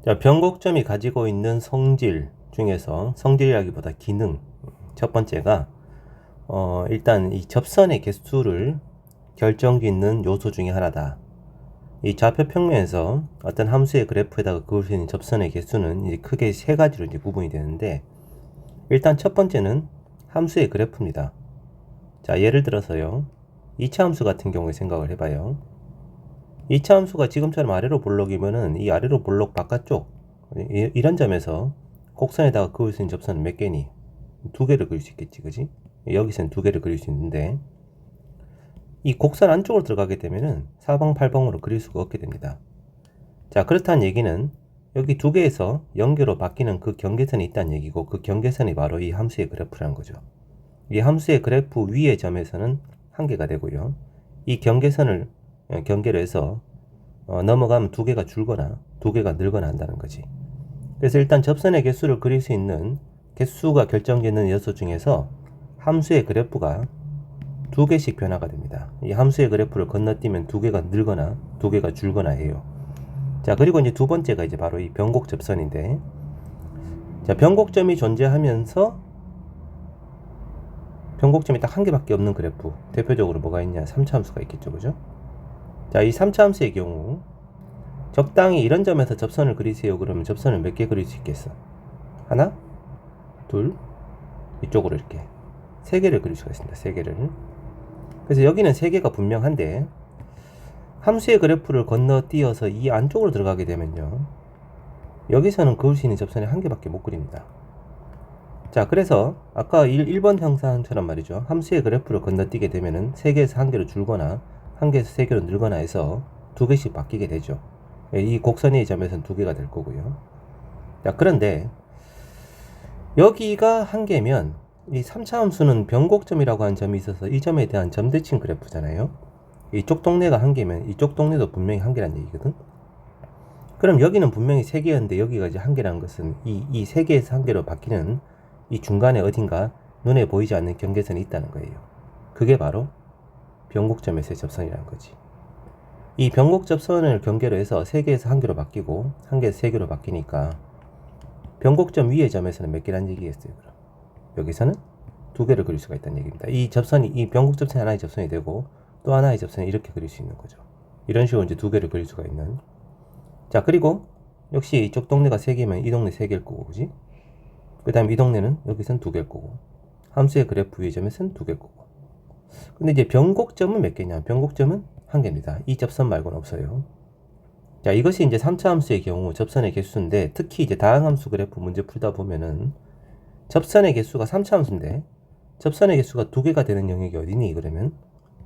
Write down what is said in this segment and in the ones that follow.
자, 변곡점이 가지고 있는 성질 중에서 성질이라기보다 기능, 첫 번째가 일단 이 접선의 개수를 결정짓는 요소 중에 하나다. 이 좌표 평면에서 어떤 함수의 그래프에다가 그을 수 있는 접선의 개수는 이제 크게 세 가지로 이제 구분이 되는데, 일단 첫 번째는 함수의 그래프입니다. 자, 예를 들어서요, 2차 함수 같은 경우에 생각을 해봐요. 2차 함수가 지금처럼 아래로 볼록이면은 이 아래로 볼록 바깥쪽, 이런 점에서 곡선에다가 그을 수 있는 접선은 몇 개니? 두 개를 그릴 수 있겠지, 그지? 여기서는 두 개를 그릴 수 있는데, 이 곡선 안쪽으로 들어가게 되면은 사방팔방으로 그릴 수가 없게 됩니다. 자, 그렇다는 얘기는 여기 두 개에서 연계로 바뀌는 그 경계선이 있다는 얘기고, 그 경계선이 바로 이 함수의 그래프라는 거죠. 이 함수의 그래프 위의 점에서는 한 개가 되고요, 이 경계선을 경계로 해서 넘어가면 두 개가 줄거나 두 개가 늘거나 한다는 거지. 그래서 일단 접선의 개수를 그릴 수 있는 개수가 결정짓는 요소 중에서 함수의 그래프가 두 개씩 변화가 됩니다. 이 함수의 그래프를 건너뛰면 두 개가 늘거나 두 개가 줄거나 해요. 자, 그리고 이제 두 번째가 이제 바로 이 변곡 접선인데, 자, 변곡점이 존재하면서 변곡점이 딱 한 개밖에 없는 그래프, 대표적으로 뭐가 있냐? 3차 함수가 있겠죠, 그죠? 자, 이 3차 함수의 경우 적당히 이런 점에서 접선을 그리세요. 그러면 접선을 몇 개 그릴 수 있겠어? 하나, 둘, 이쪽으로 이렇게 세 개를 그릴 수가 있습니다. 세 개를. 그래서 여기는 세 개가 분명한데, 함수의 그래프를 건너뛰어서 이 안쪽으로 들어가게 되면요, 여기서는 그을 수 있는 접선이 한 개밖에 못 그립니다. 자, 그래서 아까 1번 형상처럼 말이죠, 함수의 그래프를 건너뛰게 되면은 세 개에서 한 개로 줄거나 한 개에서 세 개로 늘거나 해서 두 개씩 바뀌게 되죠. 이 곡선의 점에서는 두 개가 될 거고요. 자, 그런데 여기가 한 개면 이 3차 함수는 변곡점이라고 하는 점이 있어서 이 점에 대한 점대칭 그래프잖아요. 이쪽 동네가 한 개면 이쪽 동네도 분명히 한 개란 얘기거든. 그럼 여기는 분명히 세 개였는데 여기가 이제 한 개라는 것은 이 세 개에서 한 개로 바뀌는 이 중간에 어딘가 눈에 보이지 않는 경계선이 있다는 거예요. 그게 바로 변곡점에서의 접선이라는 거지. 이 변곡 접선을 경계로 해서 세 개에서 한 개로 바뀌고 한 개에서 세 개로 바뀌니까 변곡점 위의 점에서는 몇 개란 얘기겠어요? 그럼 여기서는 두 개를 그릴 수가 있다는 얘기입니다. 이 접선이, 이 변곡 접선이 하나의 접선이 되고 또 하나의 접선이 이렇게 그릴 수 있는 거죠. 이런 식으로 이제 두 개를 그릴 수가 있는. 자, 그리고 역시 이쪽 동네가 세 개면 이 동네 세 개일 거고, 그지? 그 다음 이 동네는 여기선 두 개일 거고, 함수의 그래프 위의 점에서는 두 개일 거고. 근데 이제 변곡점은 몇 개냐? 변곡점은 한 개입니다. 이 접선 말고는 없어요. 자, 이것이 이제 3차 함수의 경우 접선의 개수인데, 특히 이제 다항함수 그래프 문제 풀다 보면은 접선의 개수가 3차 함수인데 접선의 개수가 두 개가 되는 영역이 어디니? 그러면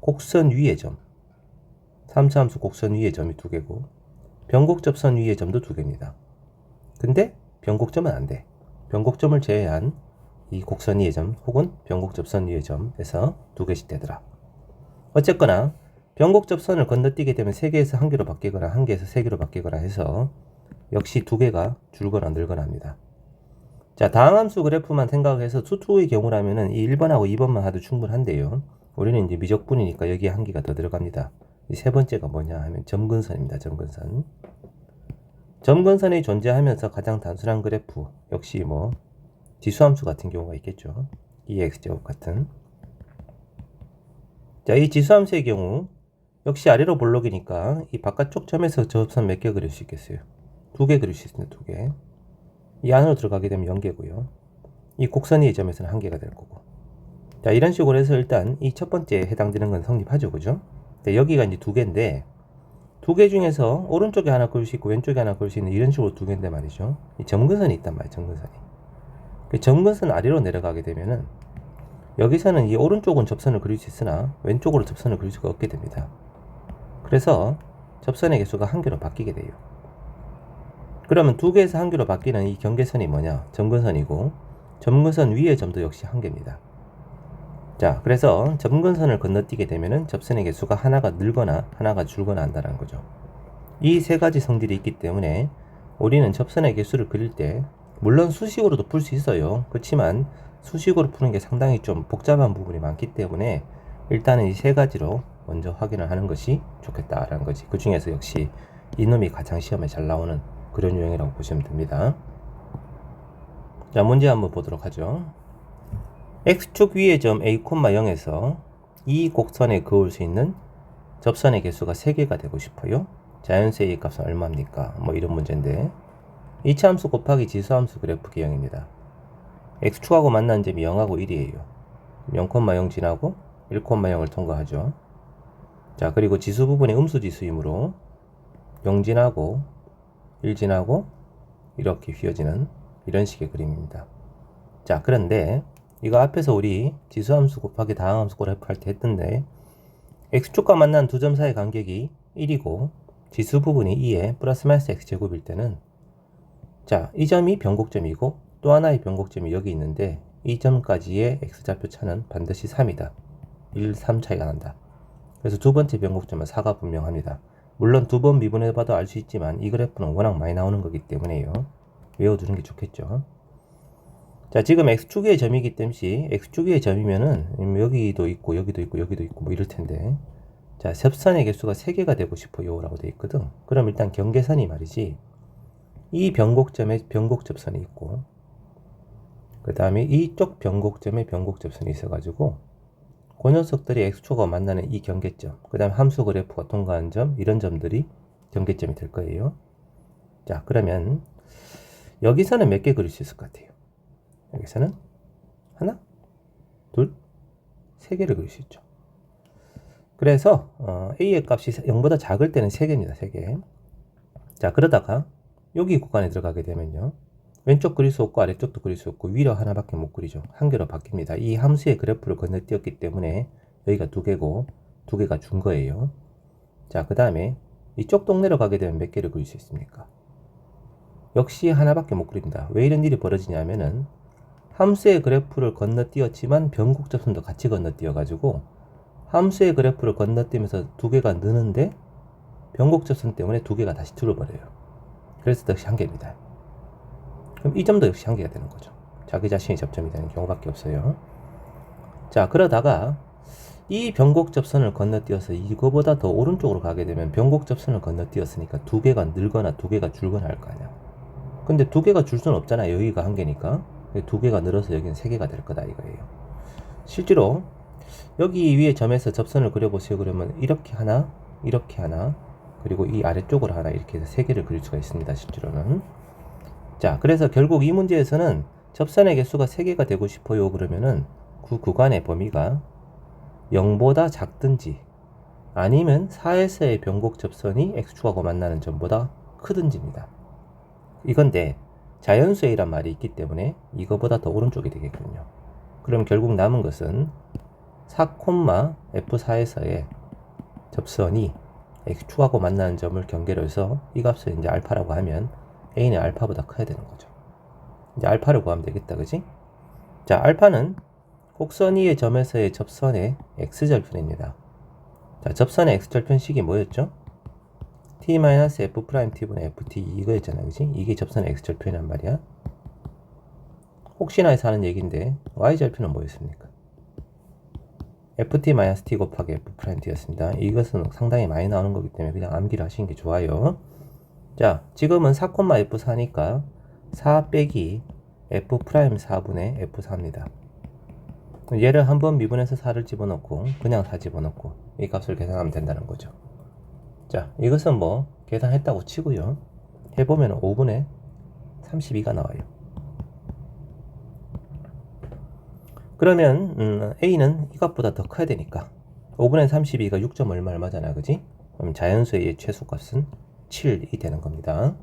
곡선 위의 점, 3차 함수 곡선 위의 점이 두 개고 변곡 접선 위의 점도 두 개입니다. 근데 변곡점은 안 돼. 변곡점을 제외한 이 곡선 위의 점 혹은 변곡 접선 위의 점에서 두 개씩 되더라. 어쨌거나 변곡 접선을 건너뛰게 되면 세 개에서 한 개로 바뀌거나 한 개에서 세 개로 바뀌거나 해서 역시 두 개가 줄거나 늘거나 합니다. 자, 다항함수 그래프만 생각해서 투투의 경우라면은 이 1번하고 2번만 하도 충분한데요. 우리는 이제 미적분이니까 여기에 한 개가 더 들어갑니다. 이 세 번째가 뭐냐 하면 점근선입니다. 점근선. 점근선이 존재하면서 가장 단순한 그래프, 역시 뭐 지수함수 같은 경우가 있겠죠. 2x제곱 같은. 자, 이 지수함수의 경우 역시 아래로 볼록이니까 이 바깥쪽 점에서 접선 몇 개 그릴 수 있겠어요? 두 개 그릴 수 있습니다. 두 개. 이 안으로 들어가게 되면 0개고요. 이 곡선의 점에서는 한 개가 될 거고. 자, 이런 식으로 해서 일단 이 첫 번째에 해당되는 건 성립하죠, 그죠? 자, 여기가 이제 두 개인데, 두 개 중에서 오른쪽에 하나 그릴 수 있고 왼쪽에 하나 그릴 수 있는 이런 식으로 두 개인데 말이죠. 이 점근선이 있단 말이에요, 점근선이. 그 점근선 아래로 내려가게 되면은 여기서는 이 오른쪽은 접선을 그릴 수 있으나 왼쪽으로 접선을 그릴 수가 없게 됩니다. 그래서 접선의 개수가 한 개로 바뀌게 돼요. 그러면 두 개에서 한 개로 바뀌는 이 경계선이 뭐냐? 점근선이고, 점근선 위의 점도 역시 한 개입니다. 자, 그래서 점근선을 건너뛰게 되면은 접선의 개수가 하나가 늘거나 하나가 줄거나 한다는 거죠. 이 세 가지 성질이 있기 때문에 우리는 접선의 개수를 그릴 때 물론 수식으로도 풀 수 있어요. 그렇지만 수식으로 푸는 게 상당히 좀 복잡한 부분이 많기 때문에 일단은 이 세 가지로 먼저 확인을 하는 것이 좋겠다라는 거지. 그 중에서 역시 이놈이 가장 시험에 잘 나오는 그런 유형이라고 보시면 됩니다. 자, 문제 한번 보도록 하죠. x축 위의 점 a, 0에서 이 곡선에 그을 수 있는 접선의 개수가 3개가 되고 싶어요. 자연수 a 값은 얼마입니까? 뭐 이런 문제인데, 이차함수 곱하기 지수함수 그래프 기형입니다. x축하고 만난 점이 0하고 1이에요. 0,0 지나고 1,0을 통과하죠. 자, 그리고 지수 부분이 음수지수이므로 0 지나고 1 지나고 이렇게 휘어지는 이런 식의 그림입니다. 자, 그런데 이거 앞에서 우리 지수함수 곱하기 다항함수 그래프 할 때 했던데, x축과 만난 두 점 사이의 간격이 1이고 지수 부분이 2에 플러스 마이너스 x제곱일 때는, 자, 이 점이 변곡점이고 또 하나의 변곡점이 여기 있는데 이 점까지의 x좌표 차는 반드시 3이다. 1, 3 차이가 난다. 그래서 두 번째 변곡점은 4가 분명합니다. 물론 두 번 미분해봐도 알 수 있지만 이 그래프는 워낙 많이 나오는 거기 때문에요. 외워두는 게 좋겠죠. 자, 지금 x축의 점이기 때문에 x축의 점이면은 여기도 있고 여기도 있고 여기도 있고 뭐 이럴 텐데, 자, 접선의 개수가 3개가 되고 싶어요 라고 되어 있거든. 그럼 일단 경계선이 말이지, 이 변곡점에 변곡접선이 있고 그 다음에 이쪽 변곡점에 변곡접선이 있어가지고 그 녀석들이 x축하고 만나는 이 경계점, 그 다음에 함수 그래프가 통과한 점, 이런 점들이 경계점이 될 거예요. 자, 그러면 여기서는 몇 개 그릴 수 있을 것 같아요? 여기서는 하나, 둘, 세 개를 그릴 수 있죠. 그래서 a의 값이 0보다 작을 때는 3개입니다. 3개. 자, 그러다가 여기 구간에 들어가게 되면요, 왼쪽 그릴 수 없고 아래쪽도 그릴 수 없고 위로 하나밖에 못 그리죠. 한 개로 바뀝니다. 이 함수의 그래프를 건너뛰었기 때문에 여기가 2개고 2개가 준 거예요. 자, 그 다음에 이쪽 동네로 가게 되면 몇 개를 그릴 수 있습니까? 역시 하나밖에 못 그립니다. 왜 이런 일이 벌어지냐면은 함수의 그래프를 건너뛰었지만 변곡접선도 같이 건너뛰어가지고 함수의 그래프를 건너뛰면서 2개가 느는데 변곡접선 때문에 2개가 다시 줄어버려요. 그래서 역시 한 개입니다. 그럼 이 점도 역시 한 개가 되는 거죠. 자기 자신이 접점이 되는 경우밖에 없어요. 자, 그러다가 이 변곡접선을 건너뛰어서 이거보다 더 오른쪽으로 가게 되면 변곡접선을 건너뛰었으니까 2개가 늘거나 2개가 줄거나 할 거 아니야. 근데 2개가 줄 수는 없잖아. 여기가 한 개니까. 2개가 늘어서 여기는 3개가 될 거다 이거예요. 실제로 여기 위에 점에서 접선을 그려보세요. 그러면 이렇게 하나, 이렇게 하나, 그리고 이 아래쪽으로 하나, 이렇게 해서 3개를 그릴 수가 있습니다. 실제로는. 자, 그래서 결국 이 문제에서는 접선의 개수가 3개가 되고 싶어요. 그러면은 그 구간의 범위가 0보다 작든지 아니면 4에서의 변곡 접선이 x축하고 만나는 점보다 크든지입니다. 이건데 자연수 a란 말이 있기 때문에 이거보다 더 오른쪽이 되겠군요. 그럼 결국 남은 것은 4, f4에서의 접선이 x축하고 만나는 점을 경계로 해서 이 값을 이제 알파라고 하면 a는 알파보다 커야 되는 거죠. 이제 알파를 구하면 되겠다, 그지? 자, 알파는 곡선 위의 점에서의 접선의 x절편입니다. 자, 접선의 x절편식이 뭐였죠? t-f't분의 ft 이거였잖아, 그지? 이게 접선의 x절편이란 말이야. 혹시나 해서 하는 얘기인데 y절편은 뭐였습니까? ft-t 곱하기 f't였습니다. 이것은 상당히 많이 나오는 거기 때문에 그냥 암기를 하시는 게 좋아요. 자, 지금은 4,f4니까 4 빼기 f'4분의 f4입니다. 얘를 한번 미분해서 4를 집어넣고 그냥 4 집어넣고 이 값을 계산하면 된다는 거죠. 자, 이것은 뭐 계산했다고 치고요. 해보면 5분의 32가 나와요. 그러면 a는 이 값보다 더 커야 되니까 5분의 32가 6점 얼마잖아, 그지? 그럼 자연수의 최소값은 7이 되는 겁니다.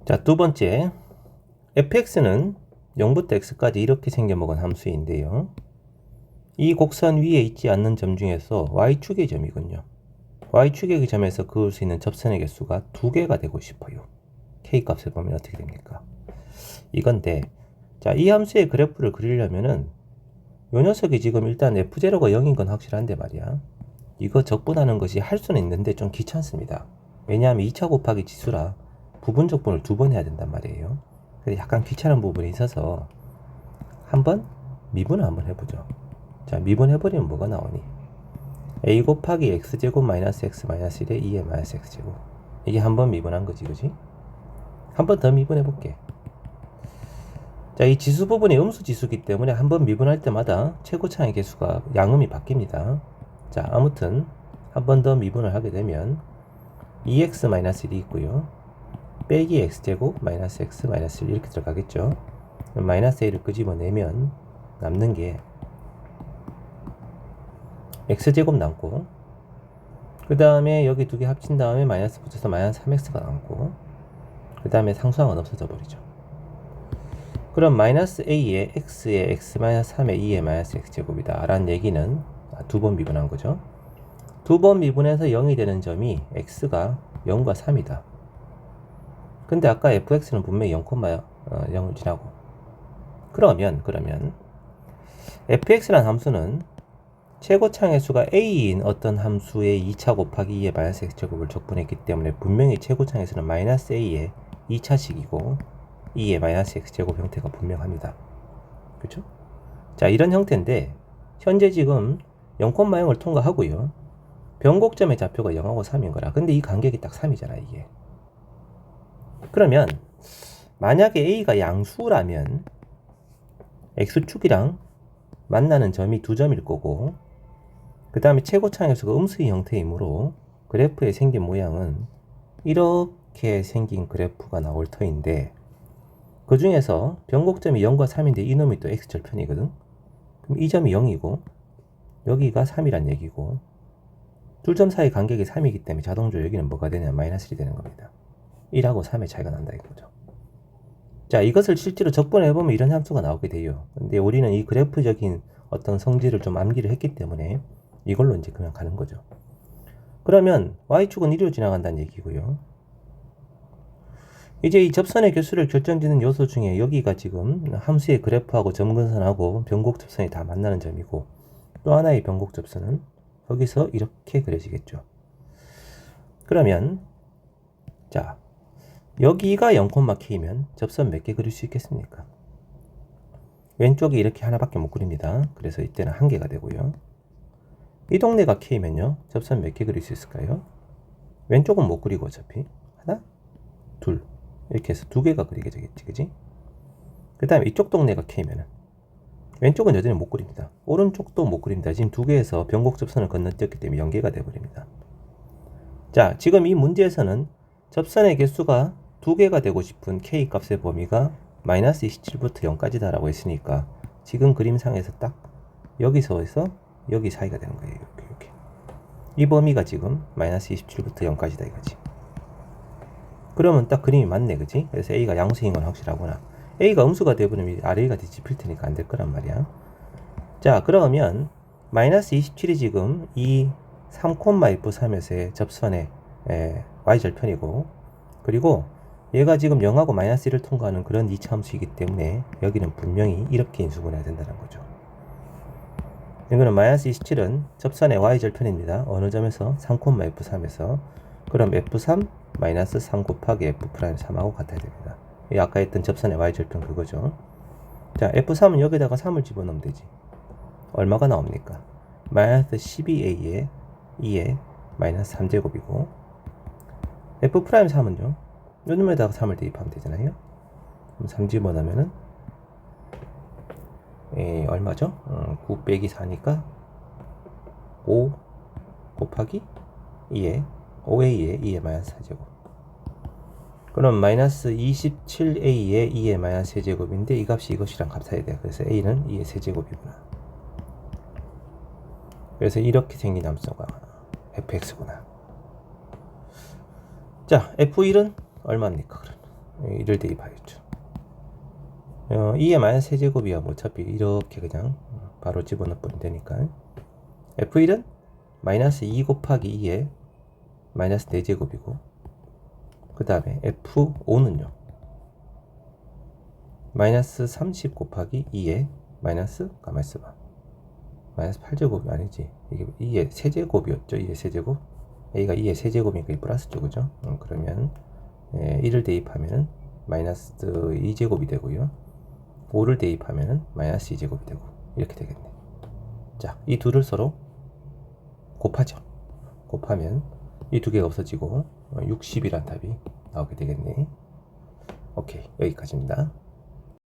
자, 두 번째, fx는 0부터 x까지 이렇게 생겨먹은 함수인데요. 이 곡선 위에 있지 않는 점 중에서 y축의 점이군요. y축의 점에서 그을 수 있는 접선의 개수가 2개가 되고 싶어요. k값을 보면 어떻게 됩니까? 이건데, 자, 이 함수의 그래프를 그리려면은 요 녀석이 지금 일단 f0가 0인 건 확실한데 말이야. 이거 적분하는 것이 할 수는 있는데 좀 귀찮습니다. 왜냐하면 2차 곱하기 지수라 부분 적분을 2번 해야 된단 말이에요. 그래서 약간 귀찮은 부분이 있어서 한번 미분을 한번 해보죠. 자, 미분해버리면 뭐가 나오니? a 곱하기 x제곱 마이너스 x 마이너스 1에 2의 마이너스 x제곱. 이게 한 번 미분한 거지, 그지? 한 번 더 미분해 볼게. 자, 이 지수 부분이 음수 지수기 때문에 한 번 미분할 때마다 최고차의 개수가 양음이 바뀝니다. 자, 아무튼 한 번 더 미분을 하게 되면 2x-1이 있고요. 빼기 x제곱 마이너스 x 마이너스 1 이렇게 들어가겠죠. 마이너스 a를 끄집어내면 남는 게 x제곱 남고, 그 다음에 여기 두 개 합친 다음에 마이너스 붙여서 마이너스 3x가 남고, 그 다음에 상수항은 없어져 버리죠. 그럼 마이너스 a에 x에 x 마이너스 3에 2에 마이너스 x제곱이다 라는 얘기는 두 번 미분한 거죠. 두 번 미분해서 0이 되는 점이 x가 0과 3이다. 근데 아까 fx는 분명히 0,0을 지나고, 그러면 fx라는 함수는 최고차의 수가 a인 어떤 함수의 2차 곱하기 2의 마이너스 x제곱을 적분했기 때문에 분명히 최고차의 수는 마이너스 a의 2차식이고 2의 마이너스 x제곱 형태가 분명합니다. 그렇죠? 자, 이런 형태인데 현재 지금 0,0을 통과하고요. 변곡점의 좌표가 0하고 3인 거라. 근데 이 간격이 딱 3이잖아, 이게. 그러면 만약에 a가 양수라면 x축이랑 만나는 점이 두 점일 거고, 그 다음에 최고차의 수가 음수의 형태이므로 그래프에 생긴 모양은 이렇게 생긴 그래프가 나올 터인데, 그 중에서 변곡점이 0과 3인데 이놈이 또 x절편이거든. 그럼 이 점이 0이고 여기가 3이란 얘기고, 두 점 사이 간격이 3이기 때문에 자동적으로 여기는 뭐가 되냐, 마이너스 1이 되는 겁니다. 1하고 3의 차이가 난다 이거죠. 자, 이것을 실제로 적분해보면 이런 함수가 나오게 돼요. 근데 우리는 이 그래프적인 어떤 성질을 좀 암기를 했기 때문에 이걸로 이제 그냥 가는 거죠. 그러면 y축은 1로 지나간다는 얘기고요. 이제 이 접선의 개수를 결정짓는 요소 중에 여기가 지금 함수의 그래프하고 점근선하고 변곡접선이 다 만나는 점이고, 또 하나의 변곡접선은 여기서 이렇게 그려지겠죠. 그러면 자, 여기가 0,k면 접선 몇 개 그릴 수 있겠습니까? 왼쪽이 이렇게 하나밖에 못 그립니다. 그래서 이때는 한 개가 되고요. 이 동네가 k면요, 접선 몇 개 그릴 수 있을까요? 왼쪽은 못 그리고 어차피 하나, 둘 이렇게 해서 두 개가 그리게 되겠지, 그지? 그 다음에 이쪽 동네가 k면은 왼쪽은 여전히 못 그립니다. 오른쪽도 못 그립니다. 지금 두 개에서 변곡 접선을 건너뛰었기 때문에 연계가 되어버립니다. 자, 지금 이 문제에서는 접선의 개수가 두 개가 되고 싶은 k 값의 범위가 마이너스 27부터 0까지다 라고 했으니까 지금 그림상에서 딱 여기서에서 여기 사이가 되는 거예요. 이렇게. 이 범위가 지금 마이너스 27부터 0까지다 이거지. 그러면 딱 그림이 맞네, 그지? 그래서 a가 양수인 건 확실하구나. a가 음수가 되어버리면 a가 뒤집힐 테니까 안 될 거란 말이야. 자, 그러면 마이너스 27이 지금 이 3,f3에서의 접선의 y절편이고, 그리고 얘가 지금 0하고 마이너스 1을 통과하는 그런 2차 함수이기 때문에 여기는 분명히 이렇게 인수분해야 된다는 거죠. 이거는 마이너스 27은 접선의 y절편입니다. 어느 점에서? 3,f3에서. 그럼 f3 마이너스 3 곱하기 f'3하고 같아야 됩니다. 이 아까 했던 접선의 y절편 그거죠. 자, f3은 여기다가 3을 집어넣으면 되지. 얼마가 나옵니까? 마이너스 12a에 2에 마이너스 3제곱이고, f'3은요, 요놈에다가 3을 대입하면 되잖아요. 그럼 3 집어넣으면은 얼마죠? 9 빼기 4니까 5 곱하기 2에 5a에 2에 마이너스 4제곱. 그럼 마이너스 27a에 2에 마이너스 3제곱인데 이 값이 이것이랑 같아야 돼요. 그래서 a는 2의 세제곱이구나. 그래서 이렇게 생긴 함수가 fx구나. 자, f1은 얼마입니까? 그러면 1을 대입하겠죠. 2의 마이너스 세제곱이야 뭐 어차피 이렇게 그냥 바로 집어넣으면 되니까 f1은 마이너스 2 곱하기 2에 마이너스 4제곱이고, 그 다음에 f5는요 마이너스 30 곱하기 2에 마이너스, 가만히 있어봐, 마이너스 8제곱이 아니지, 이게 2의 세제곱이었죠. 2의 세제곱, a가 2의 세제곱이니까 이 플러스죠, 그죠? 그러면 1을 대입하면은 마이너스 2제곱이 되고요, 5를 대입하면은 마이너스 2제곱이 되고, 이렇게 되겠네. 자, 이 둘을 서로 곱하죠. 곱하면 이 두 개가 없어지고 60이란 답이 나오게 되겠네. 오케이, 여기까지입니다.